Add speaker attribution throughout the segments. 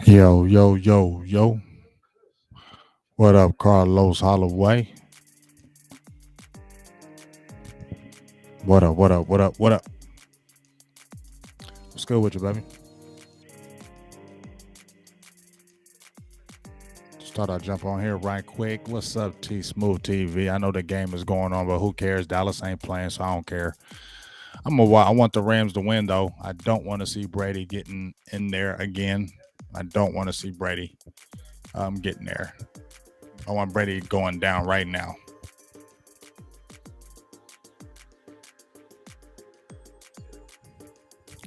Speaker 1: Yo, yo, yo, yo. What up, Carlos Holloway? What up, what up, what up, what up? What's good with you, baby? Just thought I'd jump on here right quick. What's up, T Smooth TV? I know the game is going on, but who cares? Dallas ain't playing, so I don't care. I want the Rams to win, though. I don't want to see Brady getting in there again. I don't want to see Brady getting there. I want Brady going down right now.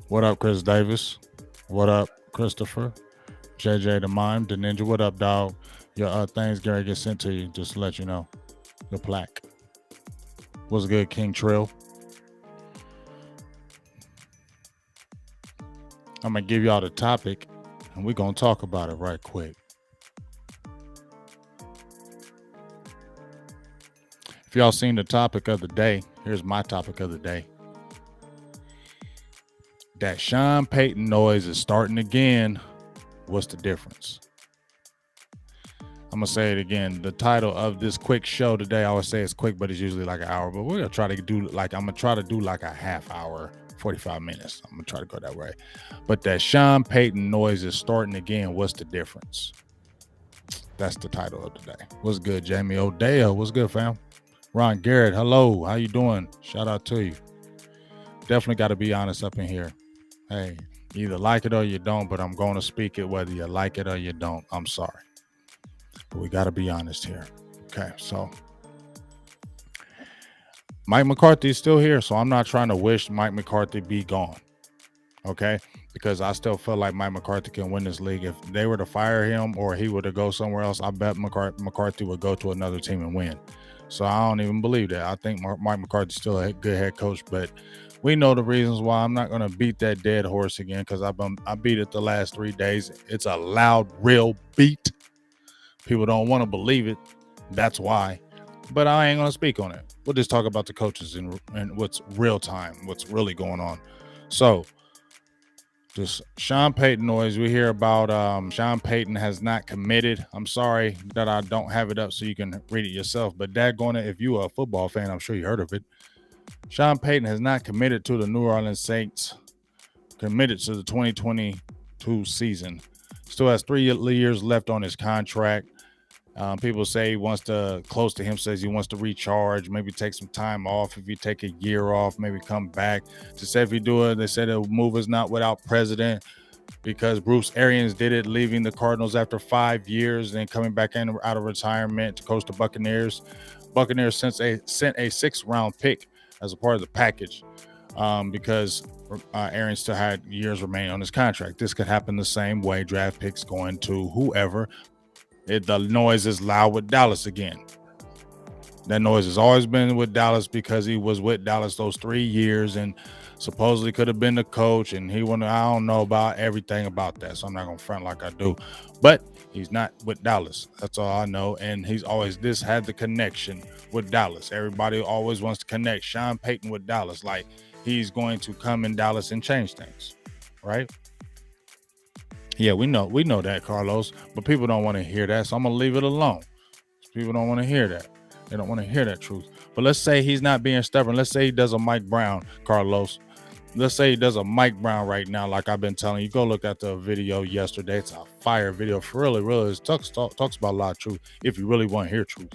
Speaker 1: What up, Chris Davis? What up, Christopher? JJ the Mime, the Ninja. What up, dog? Your things Gary get sent to you, just to let you know. The plaque. What's good, King Trill? I'm going to give y'all the topic, and we're going to talk about it right quick. If y'all seen the topic of the day, here's my topic of the day. That Sean Payton noise is starting again. What's the difference? I'm going to say it again. The title of this quick show today, I always say it's quick, but it's usually like an hour. But we're going to try to do I'm going to try to do like a half hour, 45 minutes. I'm going to try to go that way. But that Sean Payton noise is starting again. What's the difference? That's the title of the day. What's good, Jamie O'Dale? What's good, fam? Ron Garrett, hello. How you doing? Shout out to you. Definitely got to be honest up in here. Hey, you either like it or you don't, but I'm going to speak it whether you like it or you don't. I'm sorry. But we got to be honest here. Okay, so Mike McCarthy is still here, so I'm not trying to wish Mike McCarthy be gone. Okay, because I still feel like Mike McCarthy can win this league. If they were to fire him or he were to go somewhere else, I bet McCarthy would go to another team and win. So I don't even believe that. I think Mike McCarthy's still a good head coach, but we know the reasons why. I'm not going to beat that dead horse again because I beat it the last 3 days. It's a loud, real beat. People don't want to believe it. That's why. But I ain't going to speak on it. We'll just talk about the coaches and what's real time, what's really going on. So, this Sean Payton noise we hear about. Sean Payton has not committed. I'm sorry that I don't have it up so you can read it yourself. But daggone it, if you are a football fan, I'm sure you heard of it. Sean Payton has not committed to the New Orleans Saints. Committed to the 2022 season. Still has 3 years left on his contract. People say he wants to, close to him, says he wants to recharge, maybe take some time off. If you take a year off, maybe come back. To say if you do it, they said the move is not without precedent because Bruce Arians did it, leaving the Cardinals after 5 years and coming back in out of retirement to coach the Buccaneers. Buccaneers sent a 6th round pick as a part of the package because Arians still had years remaining on his contract. This could happen the same way. Draft picks going to whoever. The noise is loud with Dallas again. That noise has always been with Dallas because he was with Dallas those 3 years and supposedly could have been the coach. And I don't know about everything about that, so I'm not going to front like I do. But he's not with Dallas. That's all I know. And he's always had the connection with Dallas. Everybody always wants to connect Sean Payton with Dallas. Like he's going to come in Dallas and change things, right? Yeah, we know that, Carlos, but people don't want to hear that, so I'm gonna leave it alone. People don't want to hear that. They don't want to hear that truth. But let's say he's not being stubborn. Let's say he does a Mike Brown, Carlos. Let's say he does a Mike Brown right now, like I've been telling you. Go look at the video yesterday. It's a fire video. For really, it talks about a lot of truth. If you really want to hear truth,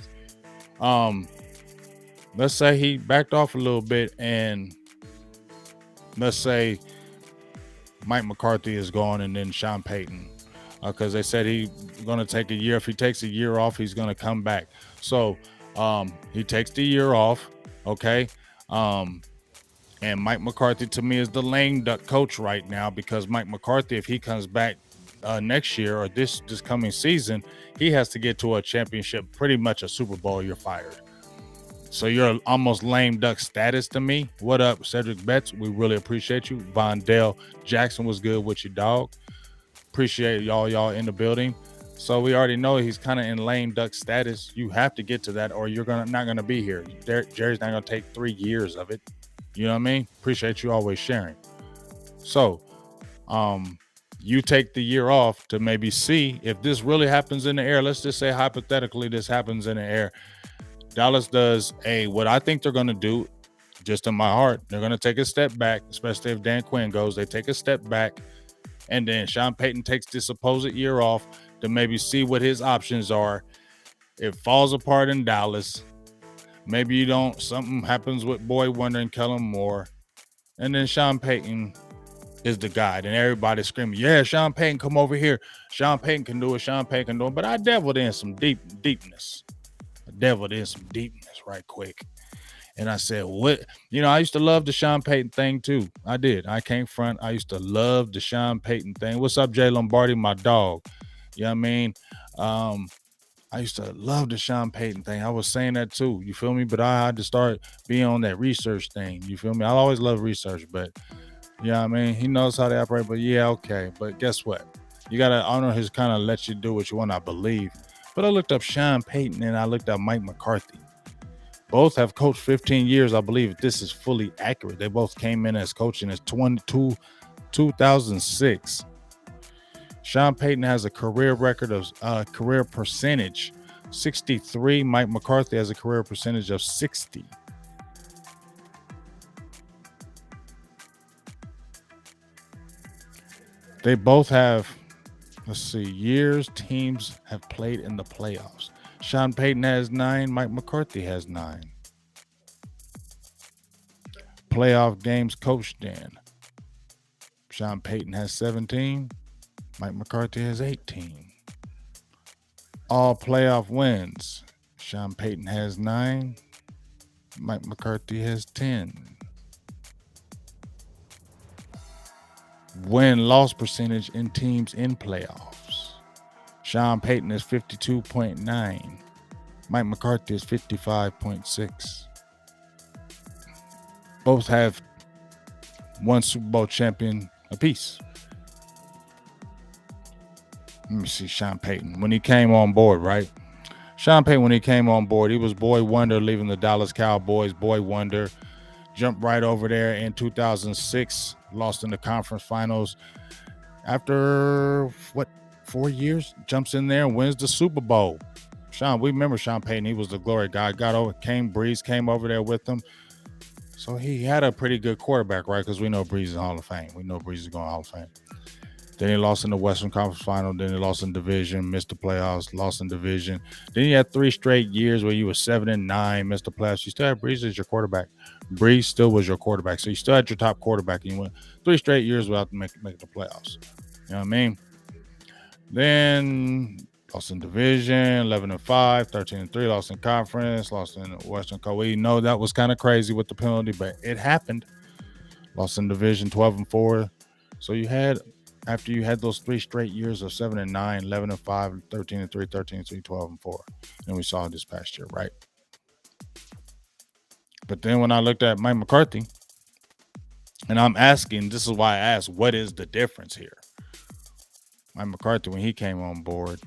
Speaker 1: let's say he backed off a little bit, and let's say Mike McCarthy is gone, and then Sean Payton, because they said he's going to take a year. If he takes a year off, he's going to come back. So he takes the year off, okay? And Mike McCarthy, to me, is the lame duck coach right now because Mike McCarthy, if he comes back next year or this coming season, he has to get to a championship, pretty much a Super Bowl, you're fired. So you're almost lame duck status to me. What up, Cedric Betts? We really appreciate you. Vondell Jackson was good with you, dog. Appreciate y'all in the building. So we already know he's kind of in lame duck status. You have to get to that, or you're not gonna be here. Jerry's not gonna take 3 years of it. You know what I mean? Appreciate you always sharing. So, you take the year off to maybe see if this really happens in the air. Let's just say hypothetically this happens in the air. Dallas does what I think they're gonna do. Just in my heart, they're gonna take a step back, especially if Dan Quinn goes. They take a step back. And then Sean Payton takes this supposed year off to maybe see what his options are. It falls apart in Dallas. Maybe something happens with Boy Wonder and Kellen Moore. And then Sean Payton is the guy. And everybody's screaming, yeah, Sean Payton, come over here. Sean Payton can do it. Sean Payton can do it. But I deviled in some deepness. Right quick. And I said, what? I used to love the Sean Payton thing too. I did. I can't front. I used to love the Sean Payton thing. What's up, Jay Lombardi, my dog? You know what I mean? I used to love the Sean Payton thing. I was saying that too. You feel me? But I had to start being on that research thing. You feel me? I always love research, but you know what I mean? He knows how they operate, but yeah, okay. But guess what? You got to honor his kind of let you do what you want, I believe. But I looked up Sean Payton and I looked up Mike McCarthy. Both have coached 15 years. I believe this is fully accurate. They both came in as coaching as 2006. Sean Payton has a career record of career percentage 63. Mike McCarthy has a career percentage of 60. They both have, years teams have played in the playoffs. Sean Payton has 9. Mike McCarthy has 9. Playoff games coached in. Sean Payton has 17. Mike McCarthy has 18. All playoff wins. Sean Payton has 9. Mike McCarthy has 10. Win-loss percentage in teams in playoffs. Sean Payton is 52.9. Mike McCarthy is 55.6. Both have one Super Bowl champion apiece. Let me see Sean Payton. When he came on board, right? Sean Payton, when he came on board, he was Boy Wonder leaving the Dallas Cowboys. Boy Wonder jumped right over there in 2006, lost in the conference finals. After, 4 years? Jumps in there and wins the Super Bowl. We remember Sean Payton. He was the glory guy. Breeze came over there with him. So he had a pretty good quarterback, right? Because we know Breeze is in Hall of Fame. We know Breeze is going to Hall of Fame. Then he lost in the Western Conference Final. Then he lost in division, missed the playoffs, lost in division. Then he had 3 straight years where you were 7-9, missed the playoffs. You still had Breeze as your quarterback. Breeze still was your quarterback. So you still had your top quarterback. And you went 3 straight years without making the playoffs. You know what I mean? Then lost in division, 11-5, 13-3, lost in conference, lost in the Western Conference. We know that was kind of crazy with the penalty, but it happened. Lost in division, 12-4. So after you had those 3 straight years of 7-9, 11-5, 13-3, 13-3, 12-4. And we saw it this past year, right? But then when I looked at Mike McCarthy, and I'm asking, this is why I asked, what is the difference here? Mike McCarthy, when he came on board,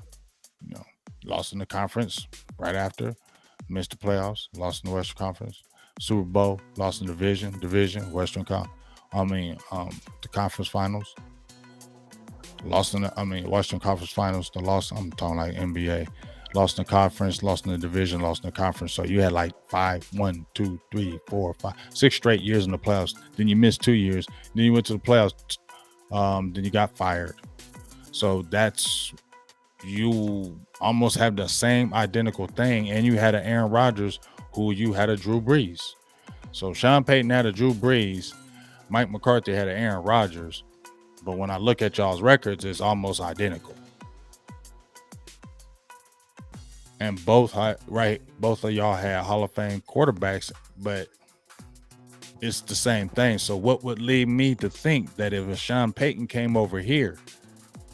Speaker 1: lost in the conference right after, missed the playoffs, lost in the Western Conference, Super Bowl, lost in division, Western the conference finals, lost in the, Western Conference finals, I'm talking like NBA, lost in the conference, lost in the division, lost in the conference. So you had like 1, 2, 3, 4, 5, 6 straight years in the playoffs. Then you missed 2 years. Then you went to the playoffs. Then you got fired. So you almost have the same identical thing. And you had an Aaron Rodgers who you had a Drew Brees. So Sean Payton had a Drew Brees. Mike McCarthy had an Aaron Rodgers. But when I look at y'all's records, it's almost identical. And both of y'all had Hall of Fame quarterbacks, but it's the same thing. So what would lead me to think that if a Sean Payton came over here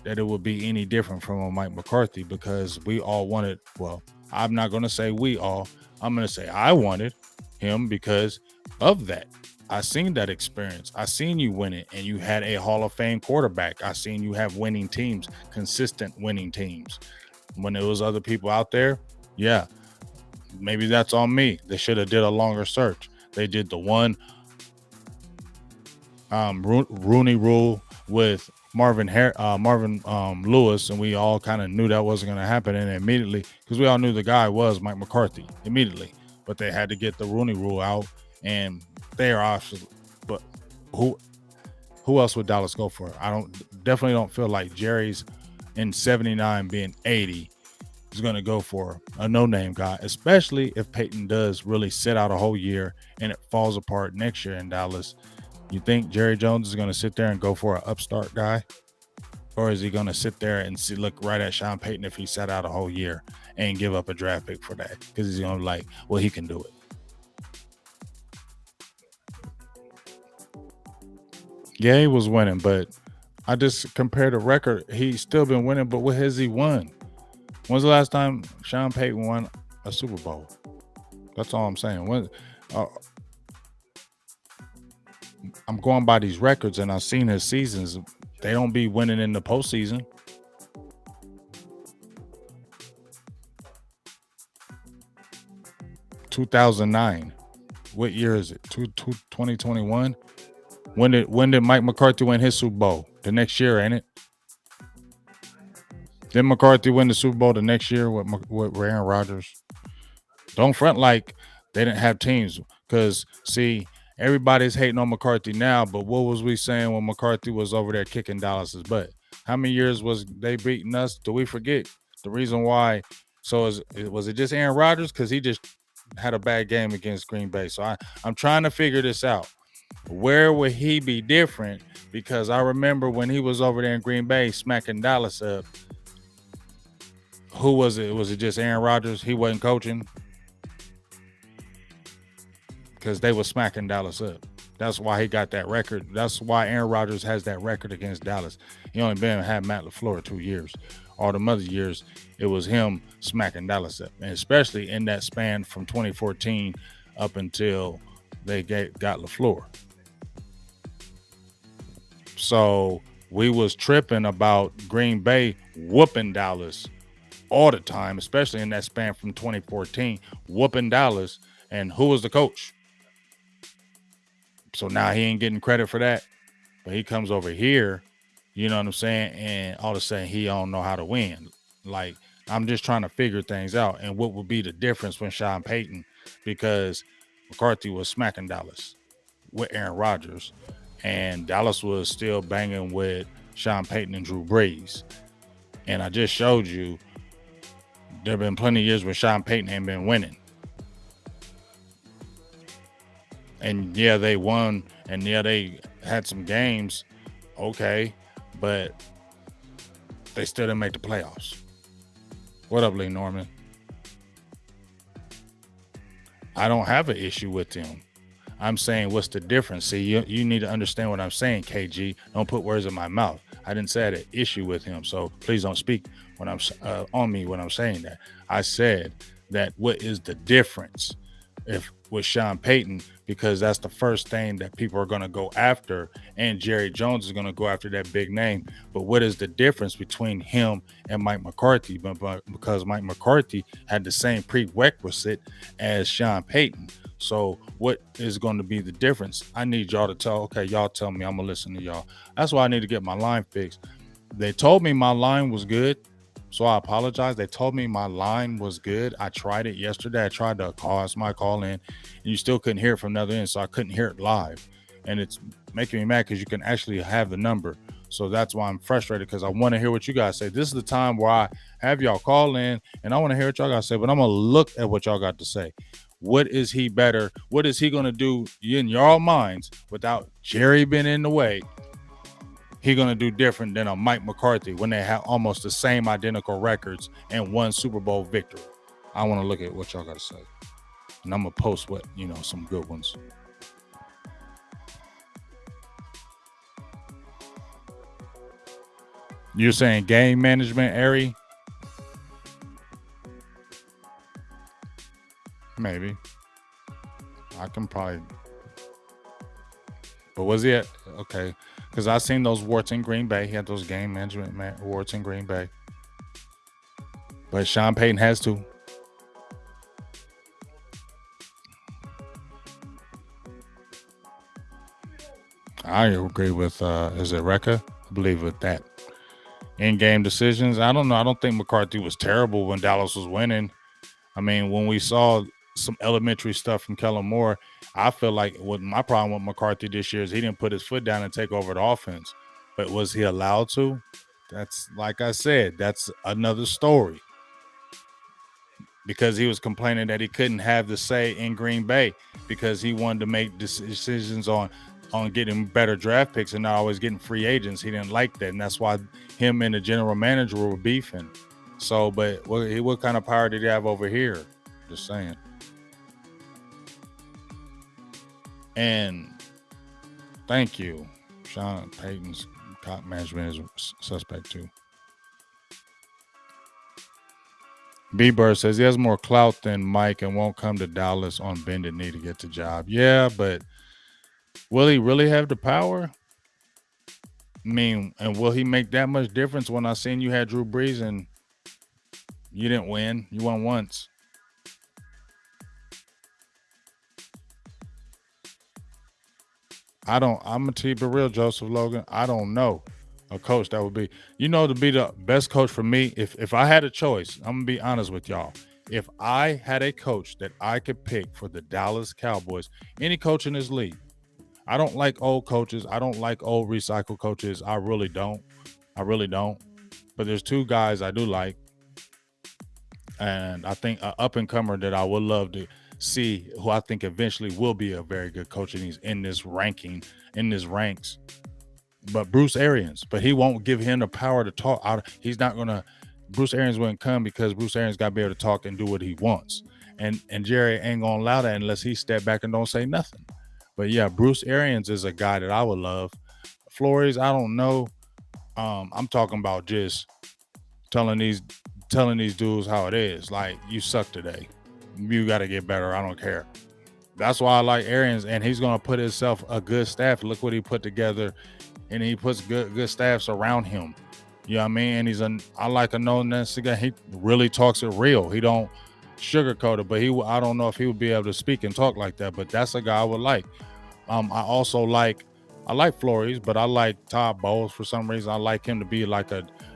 Speaker 1: that it would be any different from a Mike McCarthy, because we all wanted, well, I'm not going to say we all, I'm going to say I wanted him because of that. I seen that experience. I seen you win it, and you had a Hall of Fame quarterback. I seen you have winning teams, consistent winning teams. When there was other people out there, yeah, maybe that's on me. They should have did a longer search. They did the one Rooney Rule with Marvin Lewis, and we all kind of knew that wasn't going to happen. And immediately, because we all knew the guy was Mike McCarthy immediately, but they had to get the Rooney Rule out, and they are obviously. But who else would Dallas go for? Definitely don't feel like Jerry's in 79 being 80 is going to go for a no-name guy, especially if Payton does really sit out a whole year and it falls apart next year in Dallas. You think Jerry Jones is going to sit there and go for an upstart guy? Or is he going to sit there and look right at Sean Payton if he sat out a whole year and give up a draft pick for that? Because he's going to be like, well, he can do it. Yeah, he was winning, but I just compared the record. He's still been winning, but what has he won? When's the last time Sean Payton won a Super Bowl? That's all I'm saying. I'm going by these records, and I've seen his seasons. They don't be winning in the postseason. (2009). What year is it? 2021. When did Mike McCarthy win his Super Bowl? The next year, ain't it? Did McCarthy win the Super Bowl the next year with Aaron Rodgers? Don't front like they didn't have teams, because see, everybody's hating on McCarthy now, but what was we saying when McCarthy was over there kicking Dallas's butt? How many years was they beating us? Do we forget the reason why? So was it just Aaron Rodgers? Because he just had a bad game against Green Bay. So I'm trying to figure this out. Where would he be different? Because I remember when he was over there in Green Bay smacking Dallas up. Who was it? Was it just Aaron Rodgers? He wasn't coaching? Because they were smacking Dallas up. That's why he got that record. That's why Aaron Rodgers has that record against Dallas. He only had Matt LaFleur 2 years. All the other years, it was him smacking Dallas up. And especially in that span from 2014 up until they got LaFleur. So we was tripping about Green Bay whooping Dallas all the time, especially in that span from 2014, whooping Dallas. And who was the coach? So now he ain't getting credit for that. But he comes over here, you know what I'm saying? And all of a sudden he don't know how to win. Like, I'm just trying to figure things out. And what would be the difference when Sean Payton, because McCarthy was smacking Dallas with Aaron Rodgers, and Dallas was still banging with Sean Payton and Drew Brees. And I just showed you there have been plenty of years where Sean Payton ain't been winning. And yeah, they won, and yeah, they had some games, okay, but they still didn't make the playoffs. What up, Lee Norman? I don't have an issue with them. I'm saying, what's the difference? See, you need to understand what I'm saying, KG. Don't put words in my mouth. I didn't say I had an issue with him, so please don't speak when I'm on me when I'm saying that. I said that what is the difference with Sean Payton, because that's the first thing that people are going to go after, and Jerry Jones is going to go after that big name. But what is the difference between him and Mike McCarthy? Because Mike McCarthy had the same prerequisite as Sean Payton. So what is going to be the difference? I need y'all to y'all tell me. I'm going to listen to y'all. That's why I need to get my line fixed. They told me my line was good, so I apologize. They told me my line was good. I tried it yesterday. I tried to call. It's my call in, and you still couldn't hear it from the other end, so I couldn't hear it live. And it's making me mad because you can actually have the number. So that's why I'm frustrated, because I want to hear what you guys say. This is the time where I have y'all call in, and I want to hear what y'all got to say, but I'm going to look at what y'all got to say. What is he better? What is he going to do in your minds without Jerry being in the way? He going to do different than a Mike McCarthy when they have almost the same identical records and one Super Bowl victory. I want to look at what y'all got to say. And I'm going to post some good ones. You're saying game management, Ari? Maybe. I can probably. But was he at okay? Because I seen those warts in Green Bay. He had those game management warts in Green Bay. But Sean Payton has to. I agree with is it Recca? I believe with that. In game decisions. I don't know. I don't think McCarthy was terrible when Dallas was winning. I mean, when we saw some elementary stuff from Kellen Moore, I feel like what my problem with McCarthy this year is he didn't put his foot down and take over the offense. But was he allowed to? That's like I said, that's another story. Because he was complaining that he couldn't have the say in Green Bay because he wanted to make decisions on getting better draft picks and not always getting free agents. He didn't like that, and that's why him and the general manager were beefing. So, but what kind of power did he have over here? Just saying. And thank you, Sean Payton's top management is suspect too. B-Bird says he has more clout than Mike and won't come to Dallas on bended knee to get the job. Yeah, but will he really have the power? I mean, and will he make that much difference when I seen you had Drew Brees and you didn't win? You won once. I'm gonna keep it real, Joseph Logan. I don't know a coach that would be, to be the best coach for me. If I had a choice, I'm gonna be honest with y'all. If I had a coach that I could pick for the Dallas Cowboys, any coach in this league, I don't like old coaches. I don't like old recycled coaches. I really don't. I really don't. But there's two guys I do like, and I think an up and comer that I would love to see, who I think eventually will be a very good coach, and he's in this ranking, in this ranks. But Bruce Arians, but he won't give him the power to talk. He's not gonna. Bruce Arians wouldn't come because Bruce Arians got to be able to talk and do what he wants, and Jerry ain't gonna allow that unless he step back and don't say nothing. But yeah, Bruce Arians is a guy that I would love. Flores, I don't know. I'm talking about just telling these dudes how it is. Like, you suck today. You got to get better. I don't care. That's why I like Arians, and he's gonna put himself a good staff. Look what he put together, and he puts good staffs around him. You know what I mean? And I like a no-nonsense guy. He really talks it real. He don't sugarcoat it. But I don't know if he would be able to speak and talk like that. But that's a guy I would like. I like Flores, but I like Todd Bowles for some reason. I like him to be like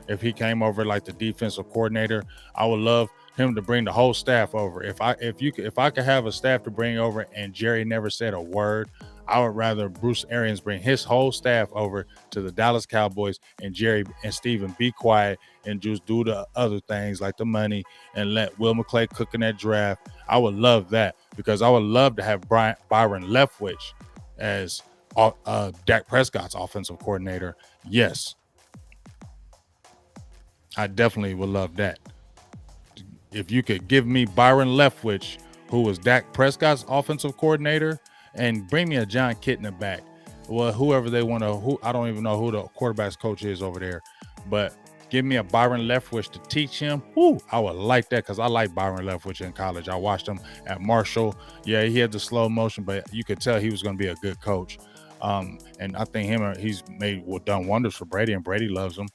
Speaker 1: if he came over like the defensive coordinator, I would love him to bring the whole staff over. If I could have a staff to bring over and Jerry never said a word, I would rather Bruce Arians bring his whole staff over to the Dallas Cowboys and Jerry and Steven be quiet and just do the other things like the money and let Will McClay cook in that draft. I would love that because I would love to have Byron Leftwich as Dak Prescott's offensive coordinator. Yes, I definitely would love that. If you could give me Byron Leftwich, who was Dak Prescott's offensive coordinator, and bring me a John Kitna back. Well, whoever they want to, I don't even know who the quarterback's coach is over there, but give me a Byron Leftwich to teach him. I would like that because I like Byron Leftwich in college. I watched him at Marshall. Yeah, he had the slow motion, but you could tell he was going to be a good coach. And I think he's done wonders for Brady, and Brady loves him.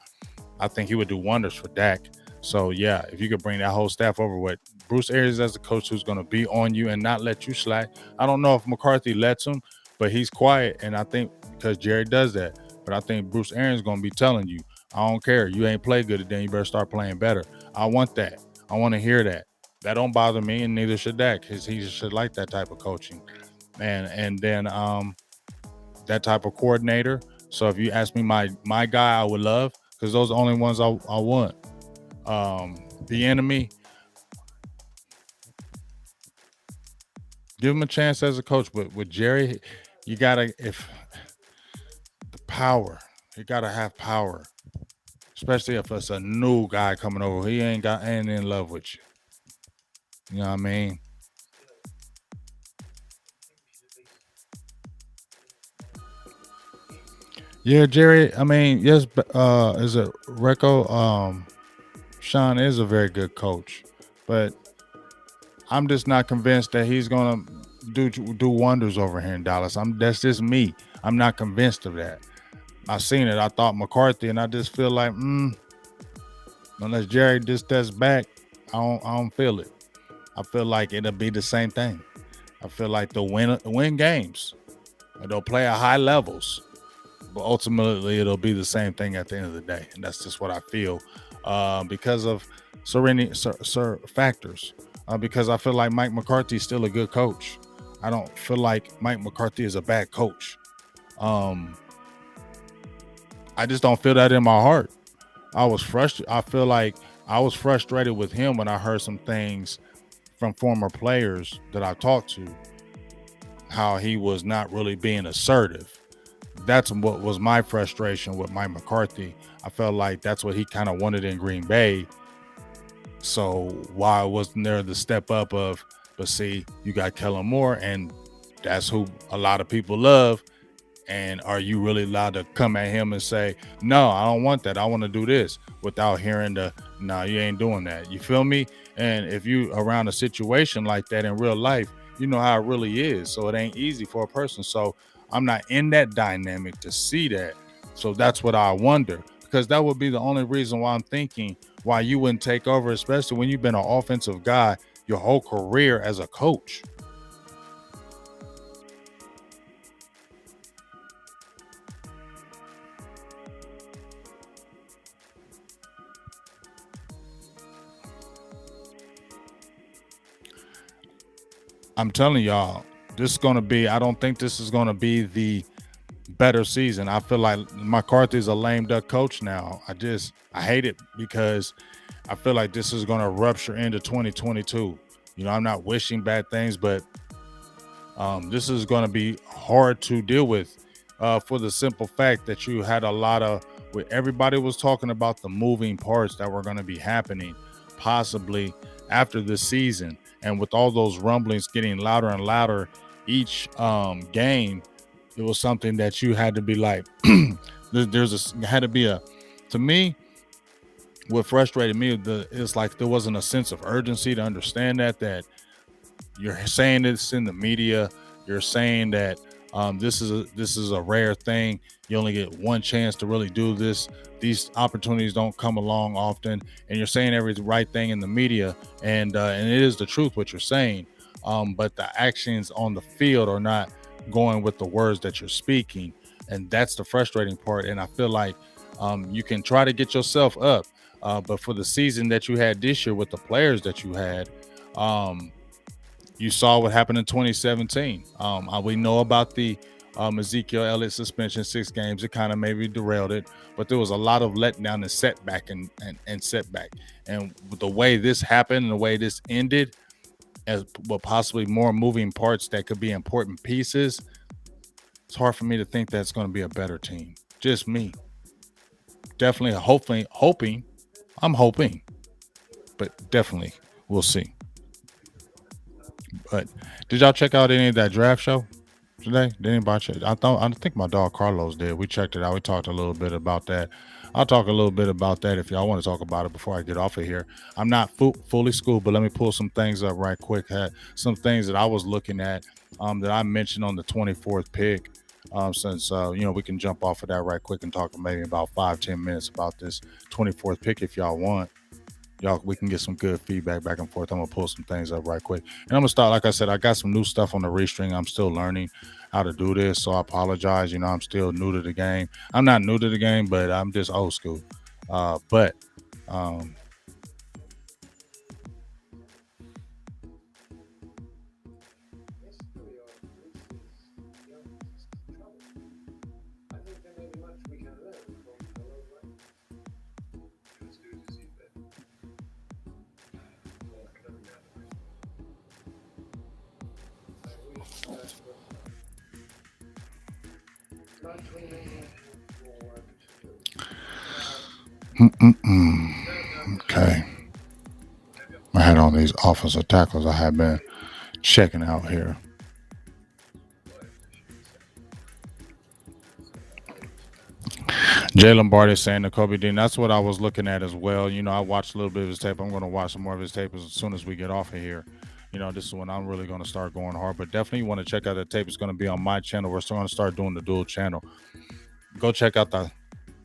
Speaker 1: I think he would do wonders for Dak. So yeah, if you could bring that whole staff over with Bruce Arians as a coach who's going to be on you and not let you slack. I don't know if McCarthy lets him, but he's quiet, and I think because Jerry does that. But I think Bruce Arians is going to be telling you, I don't care. You ain't play good today. You better start playing better. I want that. I want to hear that. That don't bother me, and neither should Dak, because he should like that type of coaching. And then that type of coordinator. So if you ask me my guy I would love, because those are the only ones I want. The enemy, give him a chance as a coach, but with Jerry, you gotta the power. You gotta have power, especially if it's a new guy coming over. He ain't in love with you. You know what I mean? Yeah, Jerry. I mean, yes. Is it Recco? Sean is a very good coach, but I'm just not convinced that he's gonna do wonders over here in Dallas. That's just me. I'm not convinced of that. I seen it. I thought McCarthy, and I just feel like, unless Jerry just steps back, I don't feel it. I feel like it'll be the same thing. I feel like they'll win games. They'll play at high levels, but ultimately it'll be the same thing at the end of the day, and that's just what I feel because of factors. Because I feel like Mike McCarthy is still a good coach. I don't feel like Mike McCarthy is a bad coach. Um, I just don't feel that in my heart. I was frustrated. I feel like I was frustrated with him when I heard some things from former players that I talked to, how he was not really being assertive. That's what was my frustration with Mike McCarthy. I felt like that's what he kind of wanted in Green Bay. So why wasn't there the step up of, but see, you got Kellen Moore, and that's who a lot of people love. And are you really allowed to come at him and say, no, I don't want that. I want to do this, without hearing no, you ain't doing that. You feel me? And if you around a situation like that in real life, you know how it really is. So it ain't easy for a person. So I'm not in that dynamic to see that. So that's what I wonder, because that would be the only reason why I'm thinking why you wouldn't take over, especially when you've been an offensive guy your whole career as a coach. I'm telling y'all, this is going to be, I don't think this is going to be the better season. I feel like McCarthy's a lame duck coach now. I hate it, because I feel like this is going to rupture into 2022. I'm not wishing bad things, but this is going to be hard to deal with for the simple fact that you had a lot of, where everybody was talking about the moving parts that were going to be happening possibly after the season. And with all those rumblings getting louder and louder each game, it was something that you had to be like, had to be to me, what frustrated me, it's like there wasn't a sense of urgency to understand that you're saying this in the media. You're saying that this is a rare thing. You only get one chance to really do this. These opportunities don't come along often, and you're saying every right thing in the media, and it is the truth what you're saying. But the actions on the field are not going with the words that you're speaking, and that's the frustrating part. And I feel like you can try to get yourself up, but for the season that you had this year with the players that you had. You saw what happened in 2017. We know about the Ezekiel Elliott suspension, 6 games. It kind of maybe derailed it, but there was a lot of letdown and setback and setback. And with the way this happened and the way this ended, as well, possibly more moving parts that could be important pieces, it's hard for me to think that's going to be a better team. Just me. Definitely, hoping. I'm hoping, but definitely, we'll see. But did y'all check out any of that draft show today? Did anybody check? I think my dog Carlos did. We checked it out. We talked a little bit about that. I'll talk a little bit about that if y'all want to talk about it before I get off of here. I'm not fully schooled, but let me pull some things up right quick. Had some things that I was looking at that I mentioned on the 24th pick. Since we can jump off of that right quick and talk maybe about 5-10 minutes about this 24th pick if y'all want. Y'all, we can get some good feedback back and forth. I'm gonna pull some things up right quick, and I'm gonna start. Like I said, I got some new stuff on the restring. I'm still learning how to do this, so I apologize. I'm still new to the game. I'm not new to the game, but I'm just old school. But um, okay, I had on these offensive tackles I have been checking out here. Jay Lombardi is saying to Kobe Dean. That's what I was looking at as well. I watched a little bit of his tape. I'm going to watch some more of his tape as soon as we get off of here. This is when I'm really going to start going hard. But definitely want to check out that tape. It's going to be on my channel. We're still going to start doing the dual channel. Go check out the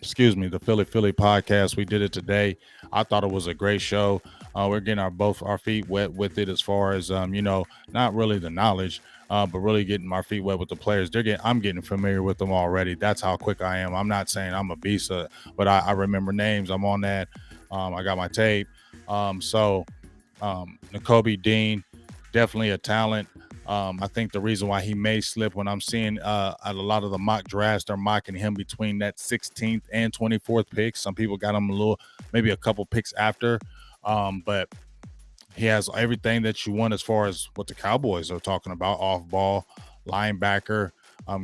Speaker 1: Philly podcast. We did it today. I thought it was a great show. We're getting both our feet wet with it as far as not really the knowledge, but really getting our feet wet with the players. I'm getting familiar with them already. That's how quick I am. I'm not saying I'm a beast, but I remember names. I'm on that. I got my tape. Nakobe Dean, definitely a talent. I think the reason why he may slip when I'm seeing a lot of the mock drafts, they're mocking him between that 16th and 24th pick. Some people got him maybe a couple picks after. But he has everything that you want as far as what the Cowboys are talking about: off ball, linebacker,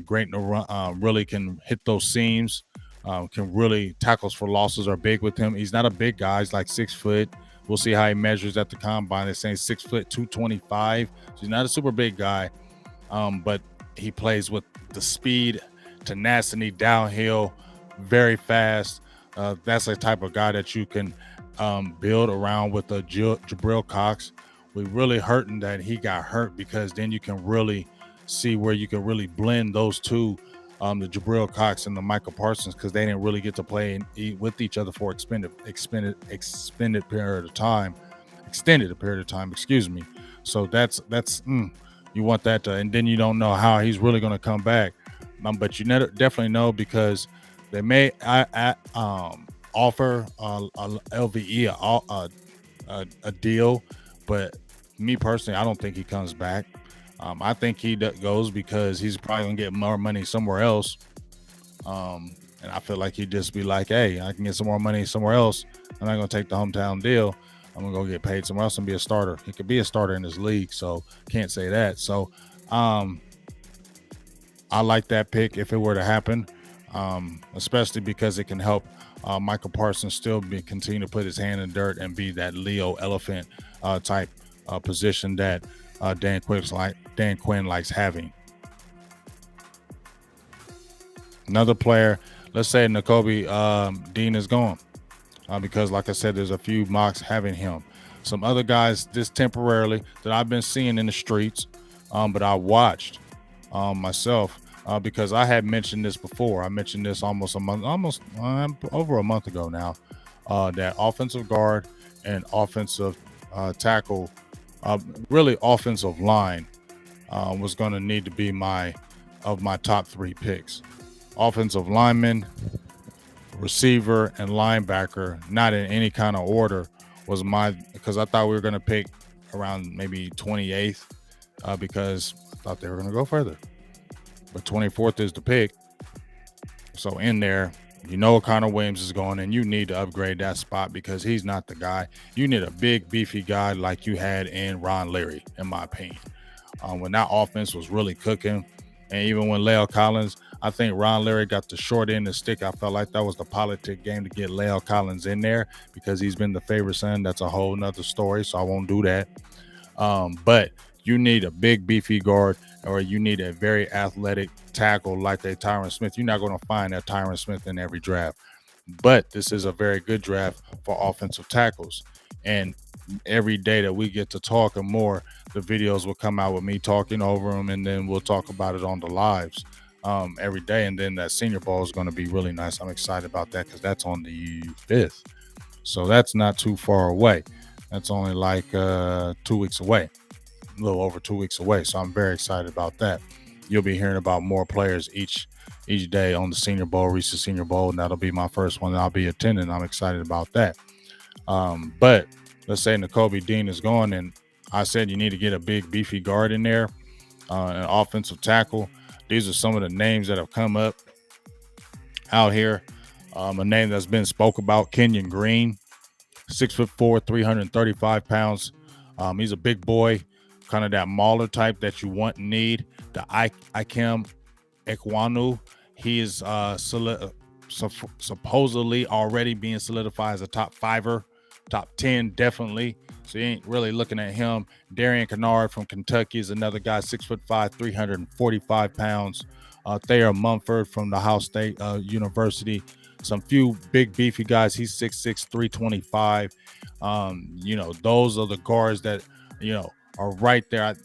Speaker 1: great in the run, really can hit those seams, can really tackles for losses are big with him. He's not a big guy; he's like 6 foot. We'll see how he measures at the combine. They're saying 6 foot 225. So he's not a super big guy, but he plays with the speed, tenacity, downhill, very fast. That's the type of guy that you can build around with the Jabril Cox. We really hurting that he got hurt, because then you can really see where you can really blend those two, the Jabril Cox and the Michael Parsons, because they didn't really get to play with each other for extended period of time. Excuse me. So that's you want that to, and then you don't know how he's really going to come back. But you definitely know, because they may offer a LVE a deal, but me personally, I don't think he comes back. I think he goes because he's probably gonna get more money somewhere else. And I feel like he'd just be like, "Hey, I can get some more money somewhere else. I'm not gonna take the hometown deal. I'm gonna go get paid somewhere else and be a starter." He could be a starter in this league, so can't say that. So, I like that pick if it were to happen, especially because it can help Michael Parsons still continue to put his hand in dirt and be that Leo elephant type position that Dan Quinn likes having. Another player, let's say Nakobe Dean is gone, because, like I said, there's a few mocks having him. Some other guys just temporarily that I've been seeing in the streets, but I watched myself, because I had mentioned this before. I mentioned this almost over a month ago now, that offensive guard and offensive tackle, really offensive line, was going to need to be my top 3 picks. Offensive lineman, receiver, and linebacker, not in any kind of order, was because I thought we were going to pick around maybe 28th, because I thought they were going to go further. But 24th is the pick. So in there, Connor Williams is going, and you need to upgrade that spot, because he's not the guy. You need a big, beefy guy like you had in Ron Leary, in my opinion. When that offense was really cooking, and even when La'el Collins, I think Ron Leary got the short end of the stick. I felt like that was the politic game to get La'el Collins in there, because he's been the favorite son. That's a whole nother story, so I won't do that. But you need a big, beefy guard, or you need a very athletic tackle like a Tyron Smith. You're not going to find that Tyron Smith in every draft. But this is a very good draft for offensive tackles. And every day that we get to talking more, the videos will come out with me talking over them, and then we'll talk about it on the lives every day. And then that Senior Bowl is going to be really nice. I'm excited about that, because that's on the 5th. So that's not too far away. That's only like 2 weeks away, a little over 2 weeks away. So I'm very excited about that. You'll be hearing about more players each day on the Senior Bowl, Reese's Senior Bowl, and that'll be my first one that I'll be attending. I'm excited about that. But let's say Nakobe Dean is gone, and I said you need to get a big, beefy guard in there, an offensive tackle. These are some of the names that have come up out here. A name that's been spoke about, Kenyon Green, 6'4", 335 pounds. He's a big boy, kind of that mauler type that you want and need. The Ikem Ekwonu, he is supposedly already being solidified as a top 5er, top 10 definitely. So you ain't really looking at him. Darian Kennard from Kentucky is another guy, 6'5", 345 pounds. Thayer Mumford from the Ohio State University. Some few big beefy guys. He's 6'6", 325. Those are the guards that are right there.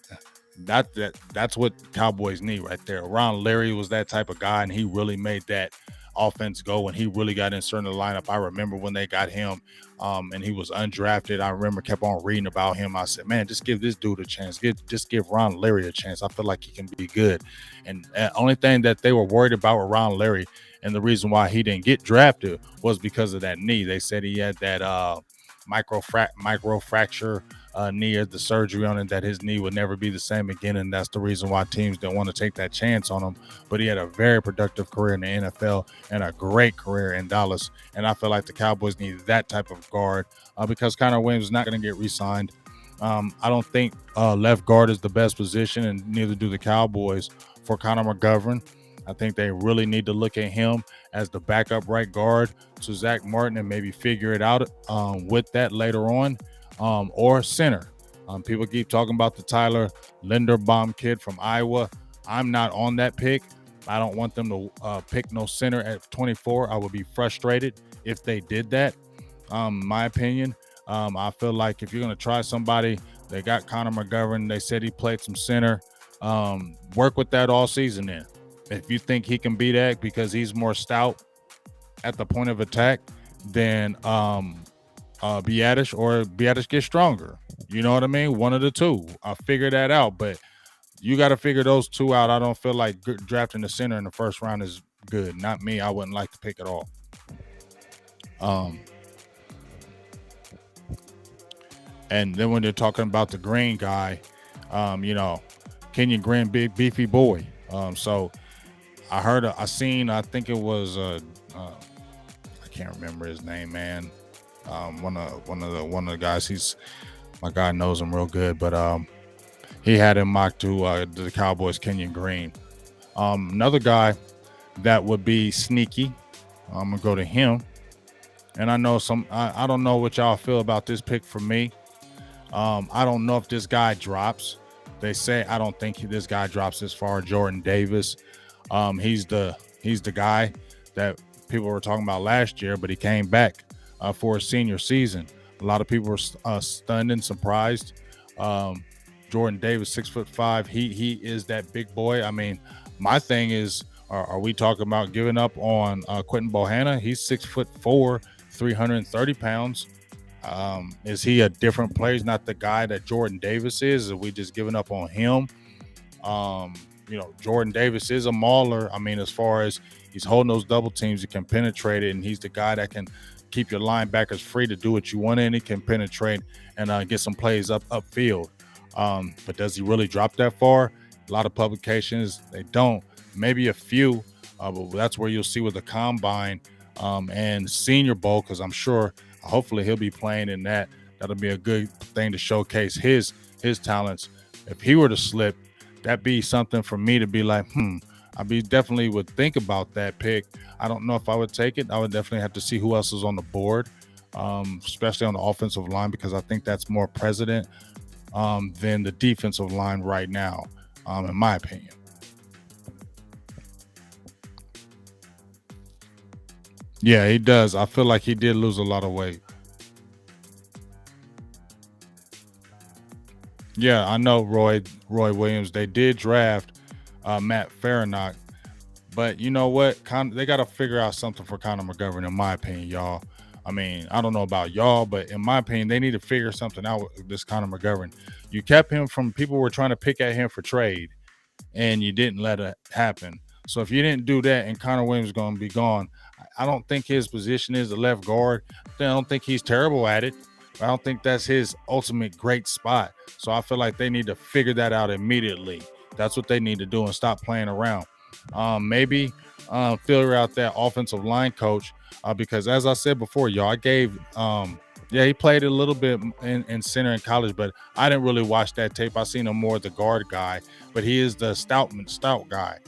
Speaker 1: That's what Cowboys need right there. Ron Leary was that type of guy, and he really made that offense go when he really got inserted in the lineup. I remember when they got him, and he was undrafted. I remember kept on reading about him. I said, man, just give this dude a chance. Just give Ron Leary a chance. I feel like he can be good. And the only thing that they were worried about with Ron Leary, and the reason why he didn't get drafted, was because of that knee. They said he had that microfracture knee, the surgery on it, that his knee would never be the same again, and that's the reason why teams didn't want to take that chance on him. But he had a very productive career in the NFL and a great career in Dallas, and I feel like the Cowboys need that type of guard because Connor Williams is not going to get re-signed. I don't think left guard is the best position, and neither do the Cowboys for Connor McGovern. I think they really need to look at him as the backup right guard to Zach Martin and maybe figure it out with that later on, or center. People keep talking about the Tyler Linderbaum kid from Iowa. I'm not on that pick. I don't want them to pick no center at 24. I would be frustrated if they did that. My opinion. I feel like if you're going to try somebody, they got Connor McGovern. They said he played some center. Work with that all season then. If you think he can be that because he's more stout at the point of attack than Biadasz, or Biadasz gets stronger. You know what I mean? One of the two. I'll figure that out, but you got to figure those two out. I don't feel like drafting the center in the first round is good. Not me. I wouldn't like to pick at all. And then when they're talking about the Green guy, Kenyon Green, big beefy boy. So I heard, I think it was, I can't remember his name, man. One of the guys, my guy knows him real good, but he had him mocked to the Cowboys, Kenyon Green. Another guy that would be sneaky, I'm gonna go to him. And I know I don't know what y'all feel about this pick for me. I don't know if this guy drops. They say I don't think this guy drops as far. Jordan Davis. He's the guy that people were talking about last year, but he came back for his senior season. A lot of people were stunned and surprised. Jordan Davis, 6'5". He is that big boy. I mean, my thing is, are we talking about giving up on Quentin Bohanna? He's 6'4", 330 pounds. Is he a different player? He's not the guy that Jordan Davis is. Are we just giving up on him? Jordan Davis is a mauler. I mean, as far as he's holding those double teams, he can penetrate it, and he's the guy that can keep your linebackers free to do what you want, and he can penetrate and get some plays upfield. But does he really drop that far? A lot of publications, they don't. Maybe a few, but that's where you'll see with the Combine and Senior Bowl, because I'm sure, hopefully he'll be playing in that. That'll be a good thing to showcase his talents. If he were to slip, that'd be something for me to be like, I definitely would think about that pick. I don't know if I would take it. I would definitely have to see who else is on the board, especially on the offensive line, because I think that's more precedent than the defensive line right now, in my opinion. Yeah, he does. I feel like he did lose a lot of weight. Yeah, I know Roy Williams. They did draft Matt Faranock, but you know what? They got to figure out something for Connor McGovern, in my opinion, y'all. I mean, I don't know about y'all, but in my opinion, they need to figure something out with this Connor McGovern. You kept him from people were trying to pick at him for trade, and you didn't let it happen. So if you didn't do that, and Connor Williams is going to be gone, I don't think his position is the left guard. I don't think he's terrible at it. I don't think that's his ultimate great spot. So I feel like they need to figure that out immediately. That's what they need to do and stop playing around. Maybe figure out that offensive line coach because, as I said before, y'all, I gave he played a little bit in center in college, but I didn't really watch that tape. I seen him more the guard guy, but he is the stout guy.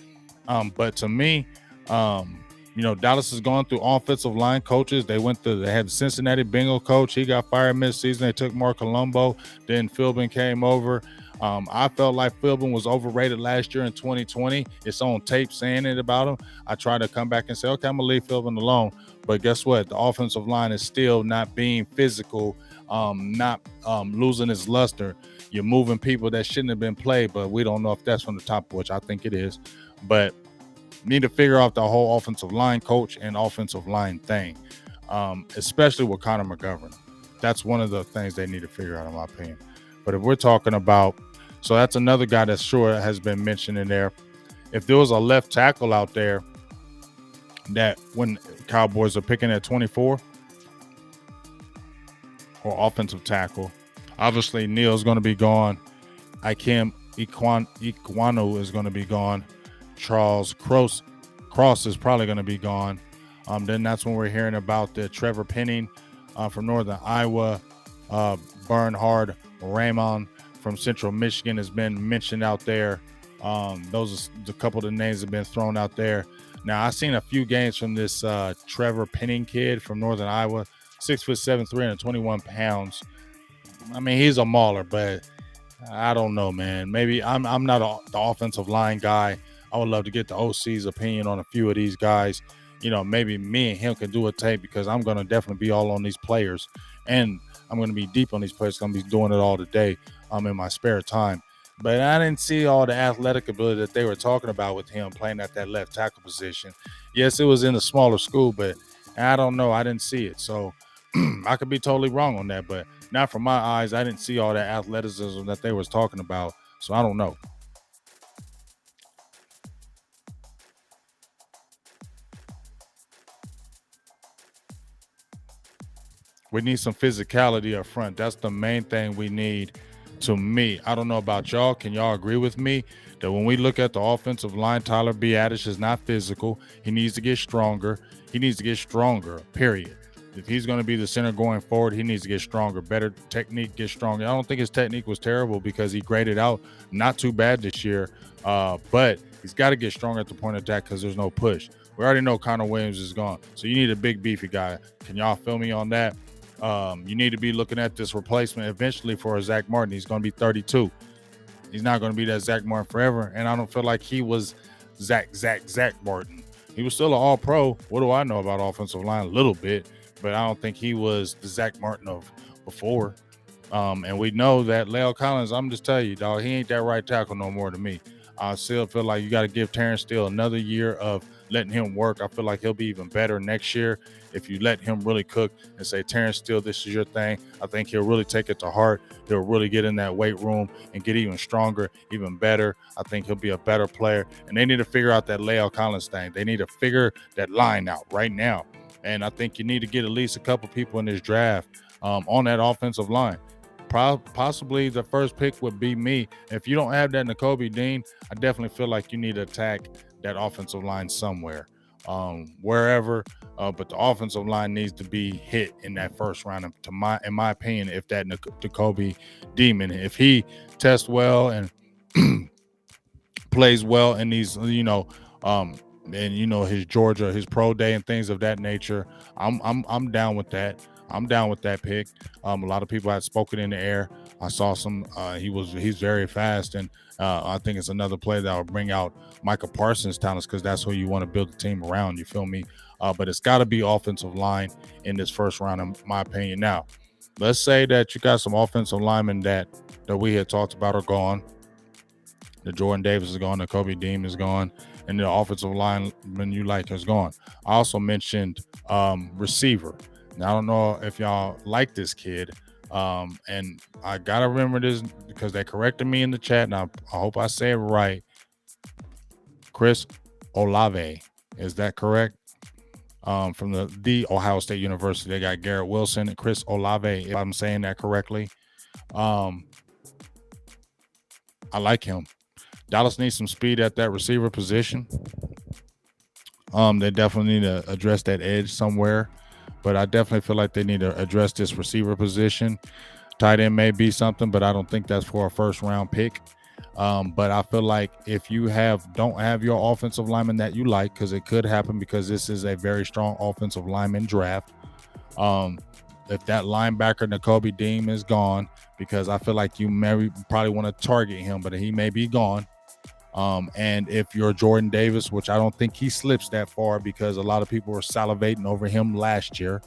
Speaker 1: But to me, Dallas has gone through offensive line coaches. They had the Cincinnati Bengal coach. He got fired mid-season. They took Mark Colombo. Then Philbin came over. I felt like Philbin was overrated last year in 2020. It's on tape saying it about him. I tried to come back and say, okay, I'm gonna leave Philbin alone. But guess what? The offensive line is still not being physical, not losing its luster. You're moving people that shouldn't have been played, but we don't know if that's from the top, which I think it is. But need to figure out the whole offensive line coach and offensive line thing, especially with Connor McGovern. That's one of the things they need to figure out, in my opinion. But if we're talking about, so that's another guy that sure has been mentioned in there. If there was a left tackle out there that when Cowboys are picking at 24, or offensive tackle, obviously Neal's going to be gone. Ikem Iquano is going to be gone. Charles Cross is probably going to be gone. Then that's when we're hearing about the Trevor Penning from Northern Iowa. Bernhard Raymond from Central Michigan has been mentioned out there. Those are a couple of the names that have been thrown out there. Now, I've seen a few games from this Trevor Penning kid from Northern Iowa, 6'7", 321 pounds. I mean, he's a mauler, but I don't know, man. Maybe I'm not the offensive line guy. I would love to get the OC's opinion on a few of these guys. You know, maybe me and him can do a tape because I'm going to definitely be all on these players. And I'm going to be deep on these players. I'm going to be doing it all today in my spare time. But I didn't see all the athletic ability that they were talking about with him playing at that left tackle position. Yes, it was in a smaller school, but I don't know. I didn't see it. So I could be totally wrong on that. But not from my eyes. I didn't see all that athleticism that they was talking about. So I don't know. We need some physicality up front. That's the main thing we need. To me, I don't know about y'all. Can y'all agree with me that when we look at the offensive line, Tyler Biadasz is not physical. He needs to get stronger. He needs to get stronger, period. If he's going to be the center going forward, he needs to get stronger. Better technique, get stronger. I don't think his technique was terrible because he graded out not too bad this year. But he's got to get stronger at the point of attack because there's no push. We already know Connor Williams is gone. So you need a big, beefy guy. Can y'all feel me on that? You need to be looking at this replacement eventually for Zach Martin. He's going to be 32. He's not going to be that Zach Martin forever. And I don't feel like he was Zach Martin. He was still an all-pro. What do I know about offensive line? A little bit. But I don't think he was the Zach Martin of before. And we know that La'el Collins, I'm just telling you, dog, he ain't that right tackle no more to me. I still feel like you got to give Terrence Steele another year of letting him work. I feel like he'll be even better next year if you let him really cook and say, Terrence Steele, this is your thing. I think he'll really take it to heart. He'll really get in that weight room and get even stronger, even better. I think he'll be a better player. And they need to figure out that La'el Collins thing. They need to figure that line out right now. And I think you need to get at least a couple people in this draft on that offensive line. Possibly the first pick would be me. If you don't have that Nakobe Dean, I definitely feel like you need to attack that offensive line somewhere, wherever. But the offensive line needs to be hit in that first round. In my opinion, if that Nakobe Demon, if he tests well and plays well in these, and his Georgia, his pro day and things of that nature, I'm down with that. I'm down with that pick. A lot of people had spoken in the air. I saw some. He's very fast, and I think it's another player that will bring out Micah Parsons' talents because that's who you want to build the team around. You feel me? But it's got to be offensive line in this first round, in my opinion. Now, let's say that you got some offensive linemen that we had talked about are gone. The Jordan Davis is gone. The Kobe Dean is gone. And the offensive lineman you like is gone. I also mentioned receiver. Now, I don't know if y'all like this kid. And I got to remember this because they corrected me in the chat. And I hope I say it right. Chris Olave. Is that correct? From the Ohio State University. They got Garrett Wilson and Chris Olave, if I'm saying that correctly. I like him. Dallas needs some speed at that receiver position. They definitely need to address that edge somewhere. But I definitely feel like they need to address this receiver position. Tight end may be something, but I don't think that's for a first-round pick. But I feel like if you don't have your offensive lineman that you like, because it could happen because this is a very strong offensive lineman draft, if that linebacker Nakobe Dean is gone, because I feel like you probably want to target him, but he may be gone. And if you're Jordan Davis, which I don't think he slips that far, because a lot of people were salivating over him last year,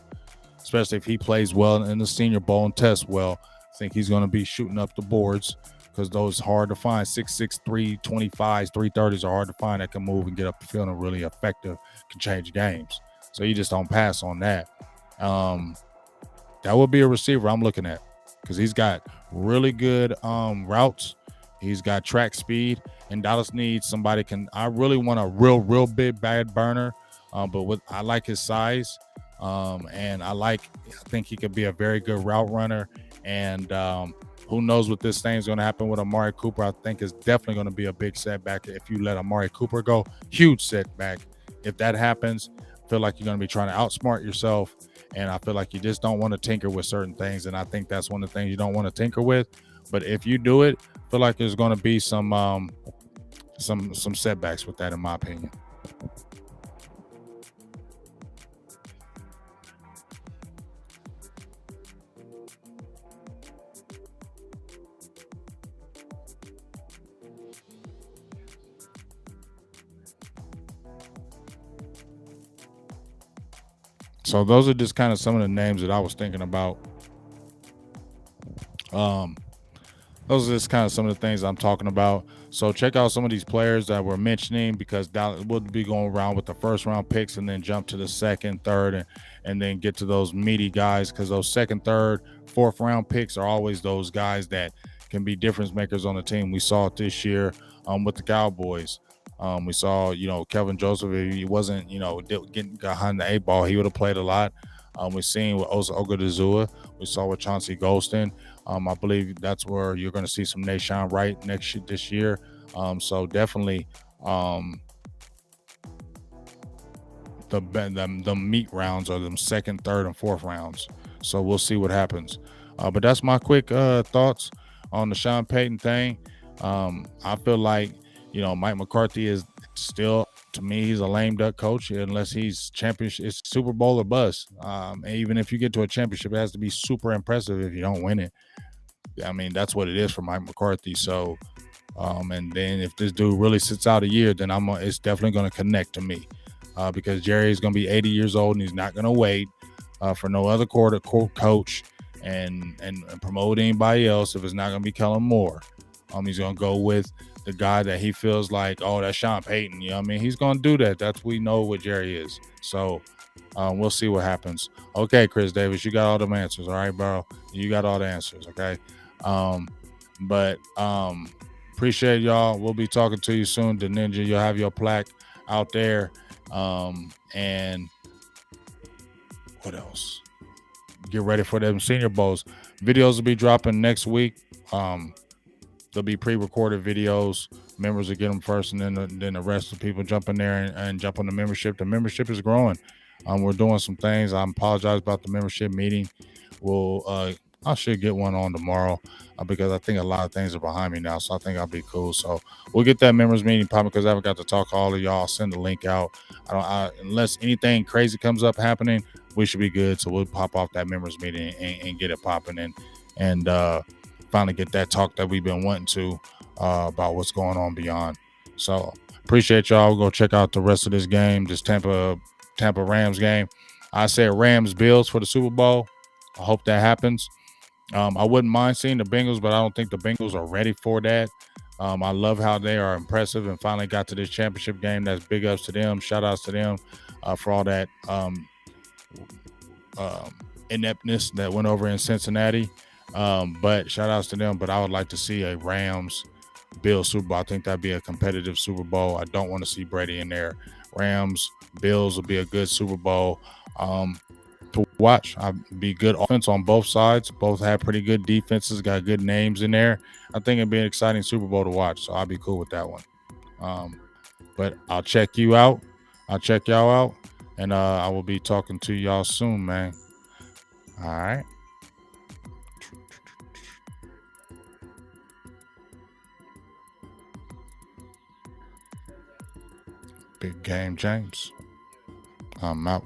Speaker 1: especially if he plays well in the Senior Bowl and tests well. I think he's going to be shooting up the boards, because those hard to find 6'6", 325s, 330s are hard to find that can move and get up the field and really effective, can change games. So you just don't pass on that. That would be a receiver I'm looking at, because he's got really good routes. He's got track speed, and Dallas needs somebody I really want a real big bad burner, but I like his size, and I think he could be a very good route runner. And who knows what this thing's going to happen with Amari Cooper. I think it's definitely going to be a big setback if you let Amari Cooper go. Huge setback if that happens. I feel like you're going to be trying to outsmart yourself, and I feel like you just don't want to tinker with certain things, and I think that's one of the things you don't want to tinker with. But if you do it, I feel like there's going to be some setbacks with that, in my opinion. So those are just kind of some of the names that I was thinking about. Those are just kind of some of the things I'm talking about. So check out some of these players that we're mentioning, because Dallas will be going around with the first round picks and then jump to the second, third, and then get to those meaty guys, because those second, third, fourth round picks are always those guys that can be difference makers on the team. We saw it this year with the Cowboys. We saw, Kevin Joseph, if he wasn't, getting behind the eight ball, he would have played a lot. We've seen with Osa Ogadazua. We saw with Chauncey Golston. I believe that's where you're going to see some Nashawn Wright this year. So definitely the meat rounds are them second, third, and fourth rounds. So we'll see what happens. But that's my quick thoughts on the Sean Payton thing. I feel like, Mike McCarthy is still, to me, he's a lame duck coach unless he's championship. It's Super Bowl or bust. Even if you get to a championship, it has to be super impressive if you don't win it. I mean, that's what it is for Mike McCarthy. So, and then if this dude really sits out a year, then it's definitely going to connect to me, because Jerry is going to be 80 years old and he's not going to wait for no other coach and promote anybody else if it's not going to be Kellen Moore. He's going to go with the guy that he feels like, oh, that's Sean Payton. You know what I mean? He's going to do that. We know what Jerry is. So we'll see what happens. Okay, Chris Davis, you got all them answers. All right, bro. You got all the answers. Okay. But appreciate y'all. We'll be talking to you soon. The Ninja, you'll have your plaque out there. And what else? Get ready for them Senior Bowls. Videos will be dropping next week. There'll be pre-recorded videos. Members will get them first, and then the rest of the people jump in there and jump on the membership. The membership is growing. We're doing some things. I apologize about the membership meeting. I should get one on tomorrow because I think a lot of things are behind me now. So I think I'll be cool. So we'll get that members meeting popping, because I haven't got to talk to all of y'all. I'll send the link out. Unless anything crazy comes up happening, we should be good. So we'll pop off that members meeting and get it popping and finally get that talk that we've been wanting to about what's going on beyond. So appreciate y'all. We'll go check out the rest of this game, this Tampa Rams game. I said Rams Bills for the Super Bowl. I hope that happens. I wouldn't mind seeing the Bengals, but I don't think the Bengals are ready for that. I love how they are impressive and finally got to this championship game. That's big ups to them. Shout outs to them for all that ineptness that went over in Cincinnati. But shout outs to them. But I would like to see a Rams Bills Super Bowl. I think that'd be a competitive Super Bowl. I don't want to see Brady in there. Rams Bills will be a good Super Bowl to watch. I'd be good offense on both sides. Both have pretty good defenses, got good names in there. I think it'd be an exciting Super Bowl to watch. So I'll be cool with that one. But I'll check you out. I'll check y'all out. And I will be talking to y'all soon, man. All right. Big Game James. I'm out.